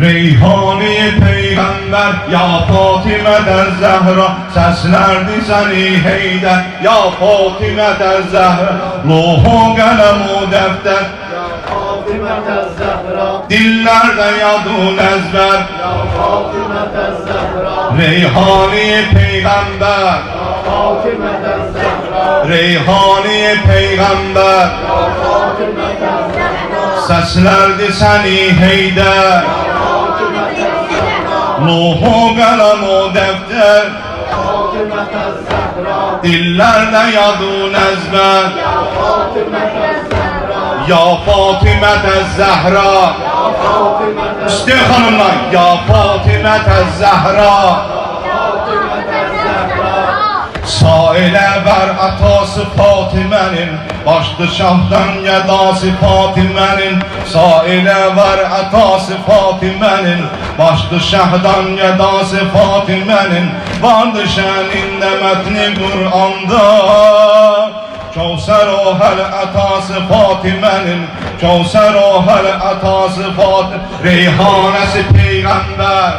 Reyhani Peygamber ya Fatime'den Zehra, seslerdi seni Heydər ya Fatime'den Zehra. Lohu kalem o defter Ya Fatime'den Zehra, dillerde yadun ezber Ya Fatime'den Zehra, Reyhani Peygamber Ya Fatime'den Zehra, Reyhani Peygamber Ya Fatime'den Zehra, seslerdi seni Heydər. Nuhu kalem o defter Fatime'den Zehra, dillerde yadun ezber Ya Fatime'den Zehra, ya Fatime'den Zehra. Ya Fatime'den İşte hanımlar ya Fatime'den Zehra. Fatime'den Zehra, Saile ver atası Fatime'nin, başlı şahdan yedası Fatime'nin. Saile ver atası Fatime'nin, başlı şahdan yedası Fatime'nin. Vardı şeninde metni Kur'an'da, Kevser o hel atası Fatime'nin, Kevser o hel atası Fatime'nin. Reyhanesi Peygamber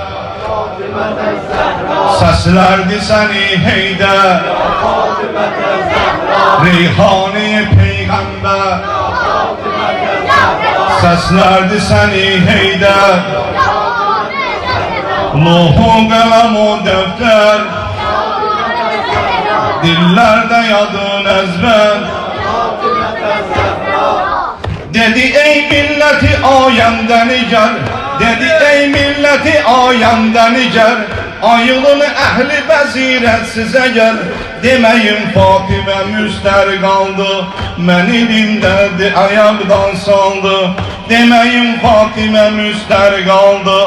Fatime'den Zehra, seslerdi seni Heydər. Fatime'den Zehra, Reyhani Peygamber Fatime'den Zehra, seslerdi seni Heydər. Nuhu kalem o defter dillerde yadın ezber. Fatime'den Zehra, Dedi ey milleti ayemden iger, dedi ey milleti ayemden iger. Ayılın ehli bezirət size gel. Demeyin Fatime müster kaldı, məni dindərdi ayaktan saldı. Demeyin Fatime müster kaldı,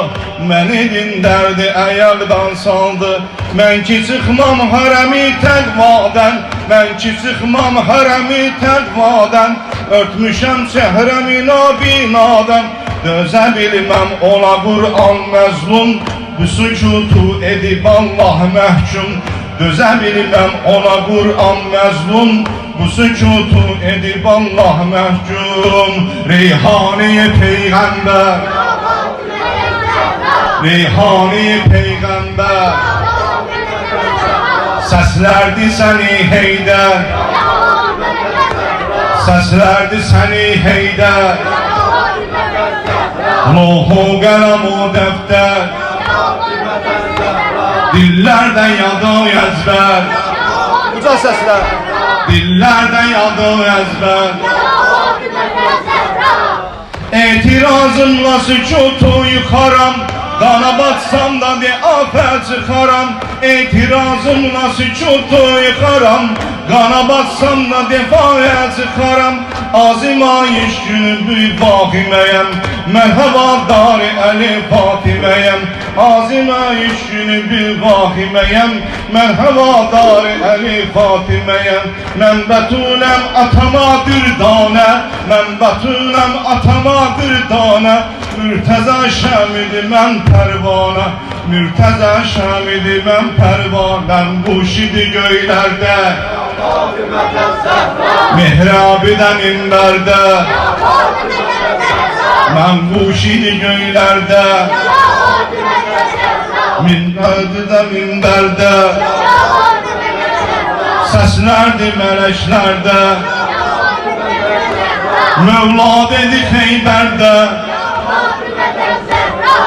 məni dindərdi ayaktan saldı. Mən ki çıxmam harami təqvadən, mən ki çıxmam harami təqvadən. Örtmüşəm çehremi nabinadan, dözə bilməm ola Kur'an məzlum. Bu sükutu edib Allah məhkum, dözə bilməm ona Kur'an məzlum. Bu sükutu edib Allah məhkum. Reyhani Peygamber Reyhani Peygamber seslerdi seni Heydər. Seslerdi seni Heydər. Nuhu kalem o defter dillerde yadı ezber. Uca sesler, Dillerde yadı ezber. İtirazımla sükutu yıkaram, kana batsam da de afet çıkaram. İtirazımla sükutu yıkaram, kana batsam da defaya çıkaram. Azimayiş günü büyük Fatimeyem, merhaba dari eli Fatimeyem. Azimayiş günü büyük Fatimeyem, merhaba dari eli Fatimeyem. Men betulem atama dürdane, men betulem atama dürdane. Mürteza şamidi men pervane, Mürteza şamidi men pervanem. Bu şidi göylerde Fatime'den Zehra, mihrabiden inlerde, Fatime'den Zehra, ben bu şidi göylerde Fatime'den Zehra, minberde minberde Fatime'den Zehra, seslerdi meleklerde. Fatime'den Zehra, Mevla dedi Heybərdə, Fatime'den Zehra,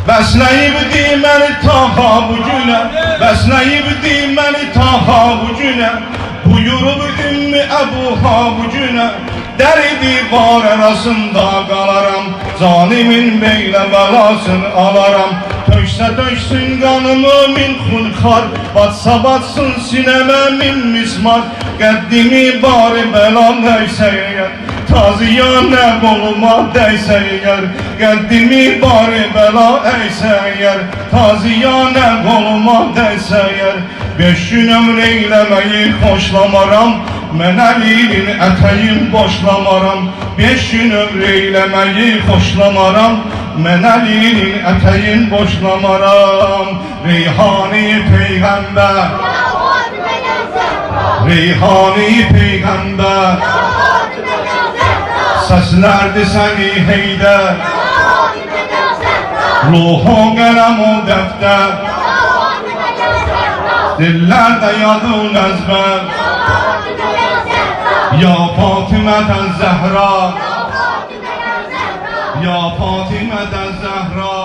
bəsləyibdi məni taha bu günə, bəsləyibdi məni taha bu günə. Buyurub Ümmü Əbuha bu günə, dəridi var arasında qalaram. Zalimin beylə bəlasını alaram. Töksə töksün qanımı min xulxar, batsa batsın sinəmə min mismar. Qəddimi bari bəla nəysə əgər, taziya nə qoluma dəysə əgər. Qəddimi bari bəla əysə əgər, taziya nə qoluma dəysə əgər. 5 gün ömr eyləməyi xoşlamaram, mən əlinin ətəyin boşlamaram. 5 gün ömr eyləməyi xoşlamaram, mən əlinin ətəyin boşlamaram. Reyhani Peygamber Reyhani Peygamber seslerdi seni Heydər. Ruhu kalem o defter Ya Fatıma ya Zehra. Dillerde yadın ezber Ya Fatıma ya Zehra. Ya Fatıma Zehra Ya Fatıma ya Zehra. Ya Fatıma Zehra